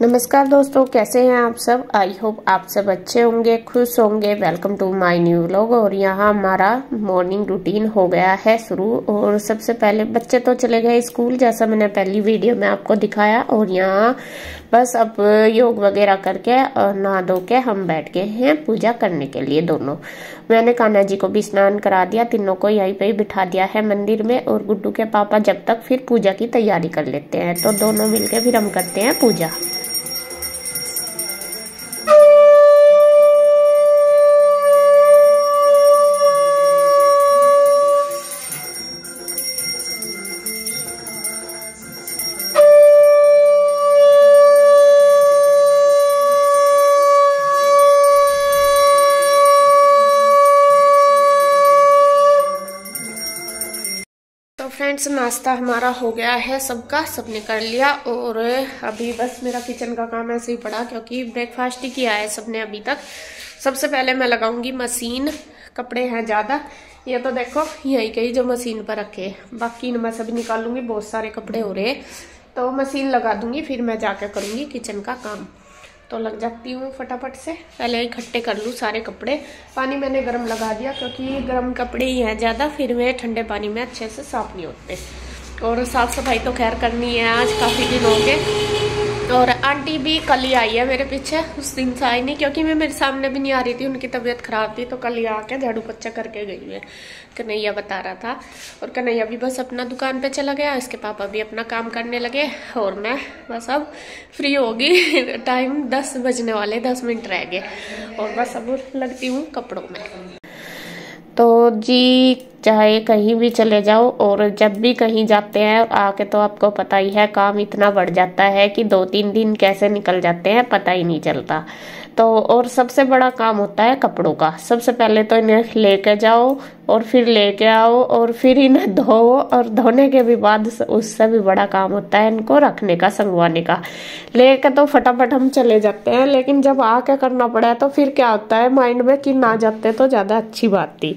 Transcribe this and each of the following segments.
नमस्कार दोस्तों, कैसे हैं आप सब। आई होप आप सब अच्छे होंगे, खुश होंगे। Welcome to my new vlog. और यहाँ हमारा मॉर्निंग रूटीन हो गया है शुरू। और सबसे पहले बच्चे तो चले गए स्कूल, जैसा मैंने पहली वीडियो में आपको दिखाया। और यहाँ बस अब योग वगैरह करके और नहा धो के हम बैठ गए हैं पूजा करने के लिए दोनों। मैंने कान्हा जी को भी स्नान करा दिया, तीनों को यहीं पे ही बिठा दिया है मंदिर में। और गुड्डू के पापा जब तक फिर पूजा की तैयारी कर लेते हैं, तो दोनों मिलके फिर हम करते हैं पूजा। तो फ्रेंड्स, नाश्ता हमारा हो गया है सबका, सबने कर लिया। और अभी बस मेरा किचन का काम ऐसे ही पड़ा, क्योंकि ब्रेकफास्ट ही किया है सबने अभी तक। सबसे पहले मैं लगाऊंगी मशीन। कपड़े हैं ज़्यादा, ये तो देखो यहीं कहीं जो मशीन पर रखे, बाकी मैं सब निकालूंगी। बहुत सारे कपड़े हो रहे, तो मशीन लगा दूंगी, फिर मैं जाकर करूंगी किचन का काम। तो लग जाती हूँ फटाफट से। पहले इकट्ठे कर लूँ सारे कपड़े। पानी मैंने गर्म लगा दिया, क्योंकि गर्म कपड़े ही हैं ज़्यादा, फिर वे ठंडे पानी में अच्छे से साफ नहीं होते। और साफ़ सफाई तो खैर करनी है, आज काफ़ी दिन हो गए। और आंटी भी कल ही आई है मेरे पीछे, उस दिन से आई नहीं, क्योंकि मैं मेरे सामने भी नहीं आ रही थी, उनकी तबीयत खराब थी। तो कल ही आके झाड़ू पोछा करके गई है, कन्हैया बता रहा था। और कन्हैया भी बस अपना दुकान पे चला गया, इसके पापा भी अपना काम करने लगे। और मैं बस अब फ्री होगी। टाइम 10 बजने वाले, 10 मिनट रह गए। और बस अब लगती हूँ कपड़ों में। तो जी, चाहे कहीं भी चले जाओ, और जब भी कहीं जाते हैं आके, तो आपको पता ही है काम इतना बढ़ जाता है कि 2-3 दिन कैसे निकल जाते हैं पता ही नहीं चलता। तो और सबसे बड़ा काम होता है कपड़ों का। सबसे पहले तो इन्हें लेके जाओ, और फिर लेके आओ, और फिर इन्हें धो, और धोने के भी बाद उससे भी बड़ा काम होता है इनको रखने का, संगवाने का। लेके तो फटाफट हम चले जाते हैं, लेकिन जब आके करना पड़ा तो फिर क्या होता है माइंड में कि ना जाते तो ज्यादा अच्छी बात थी।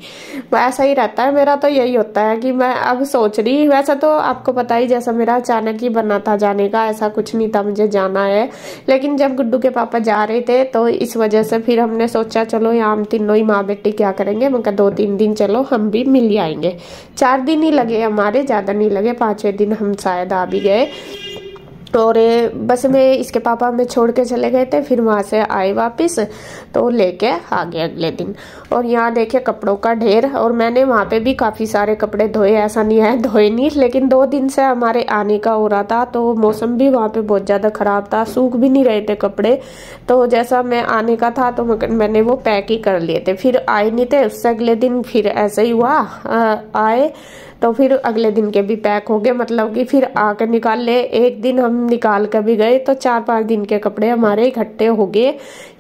ऐसा ही रहता है, मेरा तो यही होता है कि मैं अब सोच रही। वैसे तो आपको पता ही, जैसा मेरा अचानक ही बना था जाने का, ऐसा कुछ नहीं था मुझे जाना है। लेकिन जब गुड्डू के पापा जा रहे थे, तो इस वजह से फिर हमने सोचा चलो यहाँ हम तीनों ही माँ बेटी क्या करेंगे। मैं कहा 2-3 दिन चलो हम भी मिल आएंगे। 4 दिन ही लगे हमारे, ज्यादा नहीं लगे। 5वें दिन हम शायद आ भी गए। और बस में इसके पापा हमें छोड़ के चले गए थे, फिर वहां से आए वापस, तो लेके आ गए अगले दिन। और यहाँ देखे कपड़ों का ढेर। और मैंने वहां पे भी काफी सारे कपड़े धोए, ऐसा नहीं है धोए नहीं, लेकिन 2 दिन से हमारे आने का हो रहा था, तो मौसम भी वहां पे बहुत ज्यादा खराब था, सूख भी नहीं रहे थे कपड़े। तो जैसा मैं आने का था, तो मैंने वो पैक ही कर लिए थे। फिर आए नहीं थे, उससे अगले दिन फिर ऐसे ही हुआ, आए तो फिर अगले दिन के भी पैक हो गए। मतलब कि फिर आकर निकाल ले। एक दिन हम निकाल कर भी गए, तो 4-5 दिन के कपड़े हमारे इकट्ठे हो गए।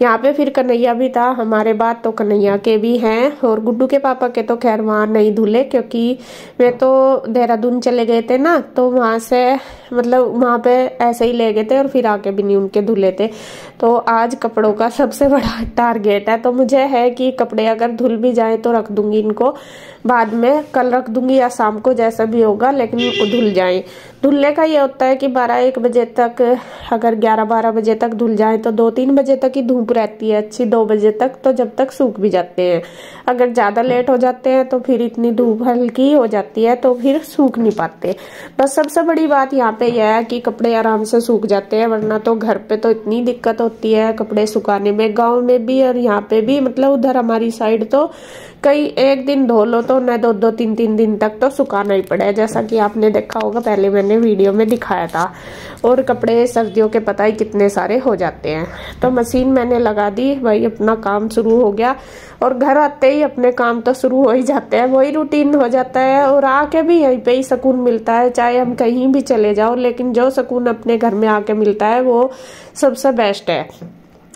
यहाँ पे फिर कन्हैया भी था हमारे बाद, तो कन्हैया के भी हैं। और गुड्डू के पापा के तो खैर वहां नहीं धुले, क्योंकि वे तो देहरादून चले गए थे ना, तो वहां से मतलब वहां पे ऐसे ही ले गए थे, और फिर आके भी नहीं उनके धुले थे। तो आज कपड़ों का सबसे बड़ा टारगेट है। तो मुझे है कि कपड़े अगर धुल भी जाए तो रख दूंगी इनको, बाद में कल रख दूंगी या शाम को, जैसा भी होगा, लेकिन धुल जाए। धुलने का ये होता है कि 12-1 बजे तक, अगर 11-12 बजे तक धुल जाए तो 2-3 बजे तक ही धूप रहती है अच्छी, 2 बजे तक, तो जब तक सूख भी जाते हैं। अगर ज्यादा लेट हो जाते हैं तो फिर इतनी धूप हल्की हो जाती है, तो फिर सूख नहीं पाते। बस सबसे बड़ी बात यहाँ पे यह है कि कपड़े आराम से सूख जाते हैं, वरना तो घर पे तो इतनी दिक्कत होती है कपड़े सुखाने में, गाँव में भी और यहाँ पे भी। मतलब उधर हमारी साइड तो कई एक दिन धो लो तो न 2-2, 3-3 दिन तक तो सुखाना ही पड़े, जैसा कि आपने देखा होगा, पहले मैंने वीडियो में दिखाया था। और कपड़े सर्दियों के पता ही कितने सारे हो जाते हैं। तो मशीन मैंने लगा दी, वही अपना काम शुरू हो गया। और घर आते ही अपने काम तो शुरू हो ही जाते हैं, वही रूटीन हो जाता है। और आके भी यहीं पे ही सुकून मिलता है, चाहे हम कहीं भी चले जाओ, लेकिन जो सुकून अपने घर में आके मिलता है वो सबसे बेस्ट है।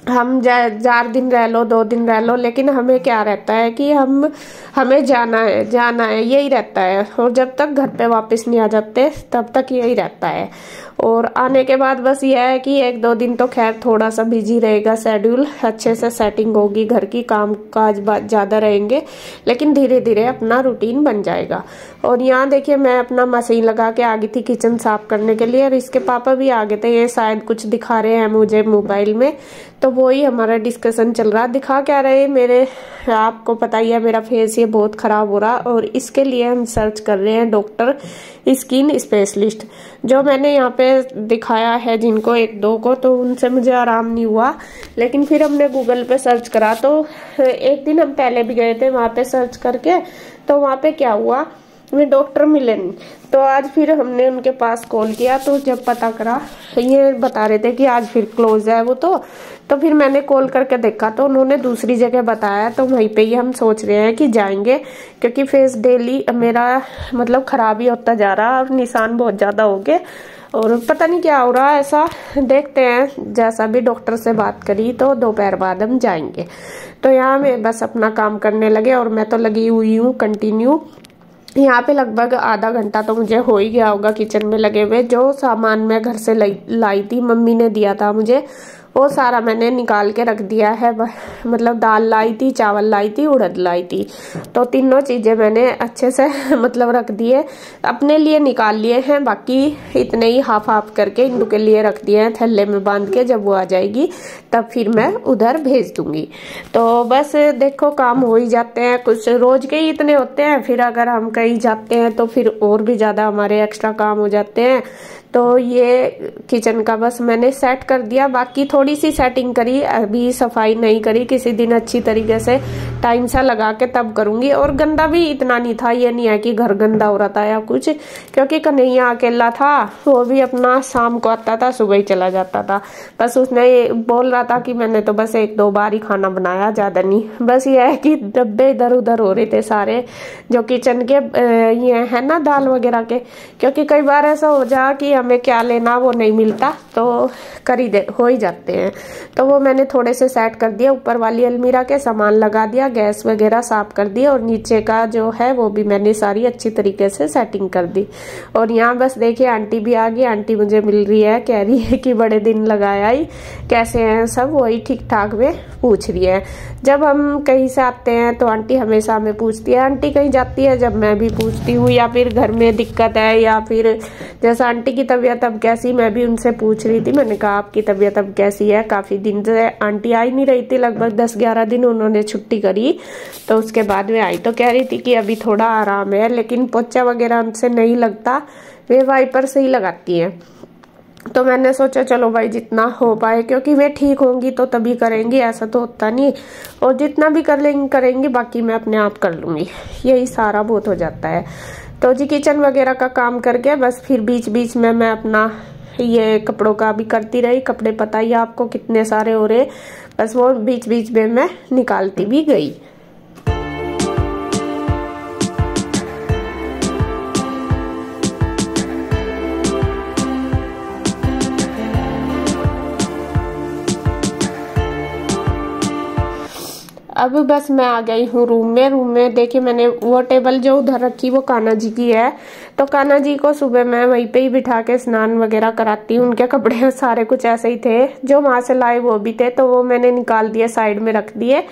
हम 4 दिन रह लो, 2 दिन रह लो, लेकिन हमें क्या रहता है कि हमें जाना है, यही रहता है। और जब तक घर पे वापस नहीं आ जाते तब तक यही रहता है। और आने के बाद बस यह है कि 1-2 दिन तो खैर थोड़ा सा बिजी रहेगा शेड्यूल, अच्छे से सेटिंग होगी, घर की काम काज ज़्यादा रहेंगे, लेकिन धीरे धीरे अपना रूटीन बन जाएगा। और यहाँ देखिए मैं अपना मशीन लगा के आ गई थी किचन साफ करने के लिए, और इसके पापा भी आ गए थे। ये शायद कुछ दिखा रहे हैं मुझे मोबाइल में, तो वही हमारा डिस्कशन चल रहा। दिखा क्या रहे, मेरे आपको पता ही है मेरा फेस ये बहुत खराब हो रहा, और इसके लिए हम सर्च कर रहे हैं डॉक्टर स्किन स्पेशलिस्ट। जो मैंने यहाँ पे दिखाया है जिनको 1-2 को, तो उनसे मुझे आराम नहीं हुआ, लेकिन फिर हमने गूगल पे सर्च करा। तो एक दिन हम पहले भी गए थे वहां पे सर्च करके, तो वहां पे क्या हुआ, वे डॉक्टर मिले नहीं। तो आज फिर हमने उनके पास कॉल किया, तो जब पता करा ये बता रहे थे कि आज फिर क्लोज है वो। तो फिर मैंने कॉल करके देखा तो उन्होंने दूसरी जगह बताया, तो वहीं पे ही हम सोच रहे हैं कि जाएंगे, क्योंकि फेस डेली मेरा मतलब खराब ही होता जा रहा और निशान बहुत ज्यादा हो गए, और पता नहीं क्या हो रहा है ऐसा। देखते हैं, जैसा भी डॉक्टर से बात करी तो दोपहर बाद हम जाएंगे। तो यहाँ में बस अपना काम करने लगे, और मैं तो लगी हुई हूँ कंटिन्यू। यहाँ पे लगभग आधा घंटा तो मुझे हो ही गया होगा किचन में लगे हुए। जो सामान मैं घर से लाई थी, मम्मी ने दिया था मुझे, वो सारा मैंने निकाल के रख दिया है। मतलब दाल लाई थी, चावल लाई थी, उड़द लाई थी, तो तीनों चीजें मैंने अच्छे से मतलब रख दिए, अपने लिए निकाल लिए हैं। बाकी इतने ही हाफ हाफ करके इंदू के लिए रख दिए हैं थैले में बांध के, जब वो आ जाएगी तब फिर मैं उधर भेज दूंगी। तो बस देखो काम हो ही जाते हैं, कुछ रोज के ही इतने होते हैं, फिर अगर हम कहीं जाते हैं तो फिर और भी ज्यादा हमारे एक्स्ट्रा काम हो जाते हैं। तो ये किचन का बस मैंने सेट कर दिया, बाकी थोड़ी सी सेटिंग करी, अभी सफाई नहीं करी। किसी दिन अच्छी तरीके से टाइम सा लगा के तब करूंगी। और गंदा भी इतना नहीं था, ये नहीं है कि घर गंदा हो रहा था या कुछ, क्योंकि कन्हैया अकेला था, वो भी अपना शाम को आता था, सुबह ही चला जाता था। बस उसने बोल रहा था कि मैंने तो बस 1-2 बार ही खाना बनाया, ज्यादा नहीं। बस ये है कि डब्बे इधर उधर हो रहे थे सारे जो किचन के ये है ना दाल वगैरह के, क्योंकि कई बार ऐसा हो जा कि हमें क्या लेना वो नहीं मिलता, तो हो ही जाते हैं। तो वो मैंने थोड़े से सेट कर दिया, ऊपर वाली अलमीरा के सामान लगा दिया, गैस वगैरह साफ कर दिया, और नीचे का जो है वो भी मैंने सारी अच्छी तरीके से सेटिंग कर दी। और यहाँ बस देखिए आंटी भी आ गई, आंटी मुझे मिल रही है, कह रही है कि बड़े दिन लगाया ही, कैसे हैं सब, वही ठीक ठाक में पूछ रही है। जब हम कहीं से आते हैं तो आंटी हमेशा हमें पूछती है, आंटी कहीं जाती है जब मैं भी पूछती हूँ, या फिर घर में दिक्कत है, या फिर जैसा आंटी की तबीयत अब कैसी, मैं भी उनसे पूछ रही थी। मैंने कहा आपकी तबीयत अब कैसी है, काफी दिन से आंटी आई नहीं रही थी, लगभग 10-11 दिन उन्होंने छुट्टी करी, तो उसके बाद में आई। तो कह रही थी कि अभी थोड़ा आराम है, लेकिन पोछा वगैरह उनसे नहीं लगता, वे वाइपर से ही लगाती है। तो मैंने सोचा चलो भाई जितना हो पाए, क्योंकि वे ठीक होंगी तो तभी करेंगी, ऐसा तो होता नहीं, और जितना भी करेंगी बाकी मैं अपने आप कर लूंगी, यही सारा बहुत हो जाता है। तो जी किचन वगैरह का काम करके बस फिर बीच बीच में मैं अपना ये कपड़ों का भी करती रही। कपड़े पता ही आपको कितने सारे हो रहे, बस वो बीच बीच में मैं निकालती भी गई। अब बस मैं आ गई हूँ रूम में देखिए मैंने वो टेबल जो उधर रखी वो कान्हा जी की है, तो कान्हा जी को सुबह मैं वहीं पे ही बिठा के स्नान वगैरह कराती हूँ। उनके कपड़े सारे कुछ ऐसे ही थे, जो वहां से लाए वो भी थे, तो वो मैंने निकाल दिए, साइड में रख दिए,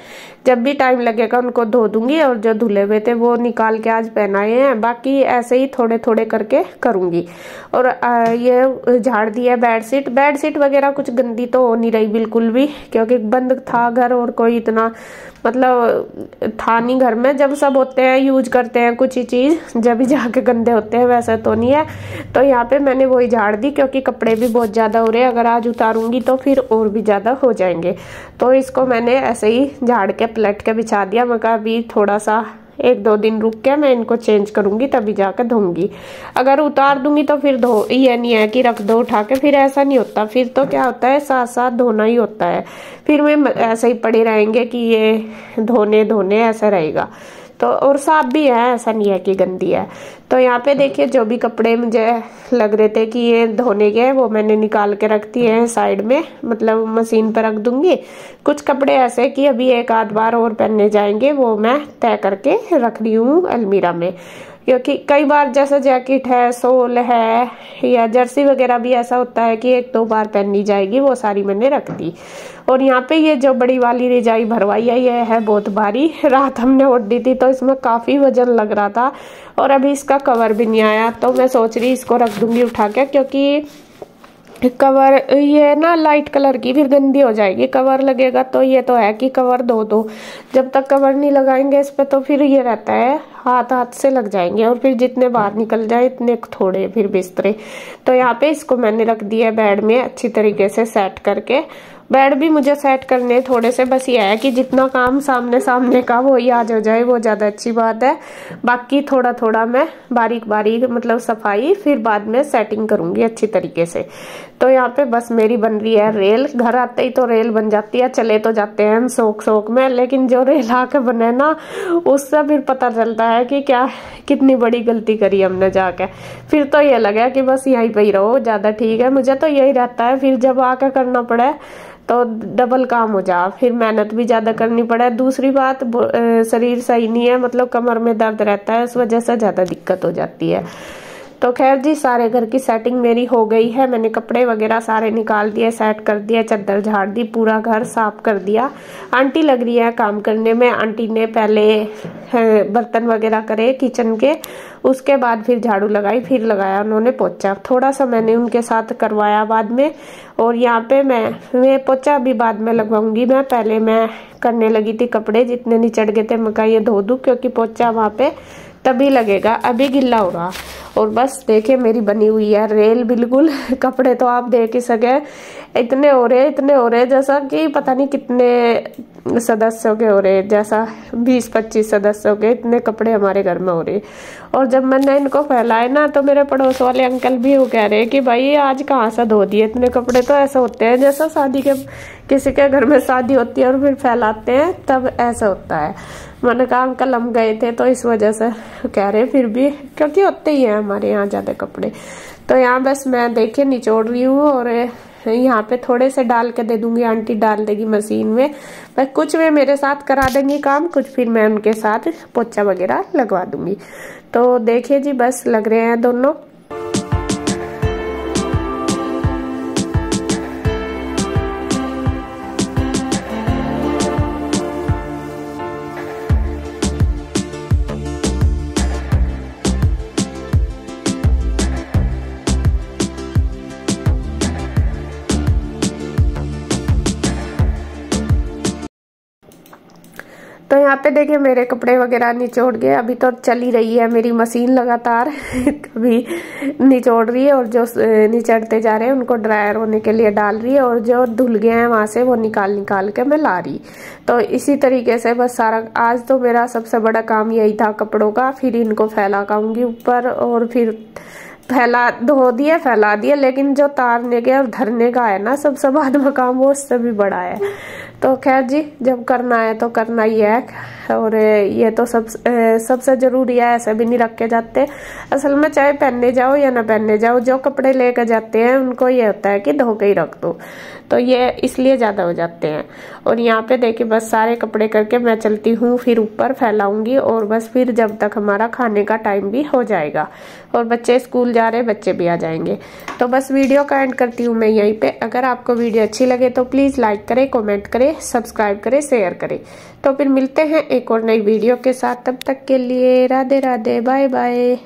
जब भी टाइम लगेगा उनको धो दूंगी। और जो धुले हुए थे वो निकाल के आज पहनाए हैं, बाकी ऐसे ही थोड़े थोड़े करके करूंगी। और ये झाड़ दिया बेडशीट वगैरह कुछ गंदी तो हो नहीं रही बिल्कुल भी, क्योंकि बंद था घर और कोई इतना मतलब था नहीं घर में। जब सब होते हैं यूज करते हैं कुछ ही चीज, जब भी जाके गंदे होते हैं, वैसे तो नहीं है। तो यहाँ पे मैंने वही झाड़ दी, क्योंकि कपड़े भी बहुत ज्यादा हो रहे हैं, अगर आज उतारूंगी तो फिर और भी ज्यादा हो जाएंगे। तो इसको मैंने ऐसे ही झाड़ के पलट के बिछा दिया। मैं कहा अभी थोड़ा सा 1-2 दिन रुक के मैं इनको चेंज करूंगी, तभी जाकर धोऊंगी। अगर उतार दूंगी तो फिर ये नहीं है कि रख दो उठा के, फिर ऐसा नहीं होता। फिर तो क्या होता है साथ साथ धोना ही होता है, फिर वे ऐसे ही पड़े रहेंगे कि ये धोने ऐसा रहेगा। तो और साफ भी है, ऐसा नहीं है कि गंदी है। तो यहाँ पे देखिए जो भी कपड़े मुझे लग रहे थे कि ये धोने के, वो मैंने निकाल के रख दिए हैं साइड में, मतलब मशीन पर रख दूंगी। कुछ कपड़े ऐसे कि अभी 1 आध बार और पहनने जाएंगे, वो मैं तय करके रख रही हूँ अलमीरा में। क्योंकि कई बार जैसे जैकेट है, सोल है या जर्सी वगैरह भी ऐसा होता है कि 1-2 बार पहनी जाएगी, वो सारी मैंने रख दी। और यहाँ पे ये जो बड़ी वाली रजाई भरवाई है, ये है बहुत भारी। रात हमने ओढ़ी थी तो इसमें काफ़ी वजन लग रहा था और अभी इसका कवर भी नहीं आया, तो मैं सोच रही इसको रख दूंगी उठा के, क्योंकि कवर ये ना लाइट कलर की फिर गंदी हो जाएगी। कवर लगेगा तो ये तो है कि कवर धो दो, जब तक कवर नहीं लगाएंगे इस पे तो फिर ये रहता है हाथ से लग जाएंगे और फिर जितने बाहर निकल जाए इतने थोड़े फिर बिस्तरे। तो यहाँ पे इसको मैंने रख दिया बेड में अच्छी तरीके से सेट करके। बेड भी मुझे सेट करने थोड़े से, बस ये है कि जितना काम सामने सामने का वो ही आज हो जाए वो ज़्यादा अच्छी बात है। बाकी थोड़ा थोड़ा मैं बारीक बारीक मतलब सफाई फिर बाद में सेटिंग करूंगी अच्छी तरीके से। तो यहाँ पे बस मेरी बन रही है रेल। घर आते ही तो रेल बन जाती है, चले तो जाते हैं हम शौक में, लेकिन जो रेल आके बने ना उससे फिर पता चलता है कि क्या कितनी बड़ी गलती करी हमने जाके। फिर तो ये लगा कि बस यहीं पे ही रहो ज़्यादा ठीक है। मुझे तो यही रहता है, फिर जब आके करना पड़े तो डबल काम हो जा, फिर मेहनत भी ज्यादा करनी पड़े। दूसरी बात शरीर सही नहीं है, मतलब कमर में दर्द रहता है, इस वजह से ज्यादा दिक्कत हो जाती है। तो खैर जी, सारे घर की सेटिंग मेरी हो गई है। मैंने कपड़े वगैरह सारे निकाल दिए, सेट कर दिया, चादर झाड़ दी, पूरा घर साफ कर दिया। आंटी लग रही है काम करने में। आंटी ने पहले बर्तन वगैरह करे किचन के, उसके बाद फिर झाड़ू लगाई, फिर लगाया उन्होंने पोछा। थोड़ा सा मैंने उनके साथ करवाया बाद में। और यहाँ पे मैं पोछा भी बाद में लगवाऊंगी। मैं पहले मैं करने लगी थी कपड़े जितने निचड़ गए थे, मैं कहा ये धो दूं क्योंकि पोछा वहां पे तभी लगेगा, अभी गिल्ला हो रहा। और बस देखिए मेरी बनी हुई है रेल बिल्कुल। कपड़े तो आप देख ही सके, इतने हो रहे जैसा कि पता नहीं कितने सदस्यों के हो रहे, जैसा 20-25 सदस्यों के इतने कपड़े हमारे घर में हो रहे। और जब मैंने इनको फैलाए ना तो मेरे पड़ोस वाले अंकल भी वो कह रहे कि भाई आज कहाँ से धो दिए इतने कपड़े। तो ऐसा होते हैं जैसा शादी के किसी के घर में शादी होती है और फिर फैलाते हैं तब ऐसा होता है। मैंने कहा अंकल हम गए थे तो इस वजह से कह रहे, फिर भी क्योंकि होते ही है हमारे यहाँ ज्यादा कपड़े। तो यहाँ बस मैं देखिए निचोड़ रही हूँ और यहाँ पे थोड़े से डाल के दे दूंगी, आंटी डाल देगी मशीन में। बस कुछ वे मेरे साथ करा देंगी काम, कुछ फिर मैं उनके साथ पोछा वगैरह लगवा दूंगी। तो देखिए जी बस लग रहे हैं दोनों। तो यहाँ पे देखिए मेरे कपड़े वगैरह निचोड़ गए। अभी तो चल ही रही है मेरी मशीन लगातार कभी निचोड़ रही है और जो निचड़ते जा रहे हैं उनको ड्रायर होने के लिए डाल रही है और जो धुल गए हैं वहां से वो निकाल के मैं ला रही। तो इसी तरीके से बस सारा आज तो मेरा सबसे बड़ा काम यही था कपड़ों का। फिर इनको फैलाऊंगी ऊपर और फिर धो दिए फैला दिए, लेकिन जो तारने के और धरने का है ना सबसे बाद में काम, वो उससे भी बड़ा है। तो खैर जी जब करना है तो करना ही है। और ये तो सबसे जरूरी है, ऐसे भी नहीं रखे जाते असल में, चाहे पहनने जाओ या ना पहनने जाओ। जो कपड़े लेकर जाते हैं उनको ये होता है कि धो के ही रख दो, तो ये इसलिए ज्यादा हो जाते हैं। और यहाँ पे देखिए बस सारे कपड़े करके मैं चलती हूँ, फिर ऊपर फैलाऊंगी और बस फिर जब तक हमारा खाने का टाइम भी हो जाएगा और बच्चे स्कूल जा रहे बच्चे भी आ जाएंगे। तो बस वीडियो का एंड करती हूँ मैं यहीं पे। अगर आपको वीडियो अच्छी लगे तो प्लीज लाइक करें, कमेंट करें, सब्सक्राइब करें, शेयर करें। तो फिर मिलते हैं एक और नई वीडियो के साथ, तब तक के लिए राधे राधे, बाय बाय।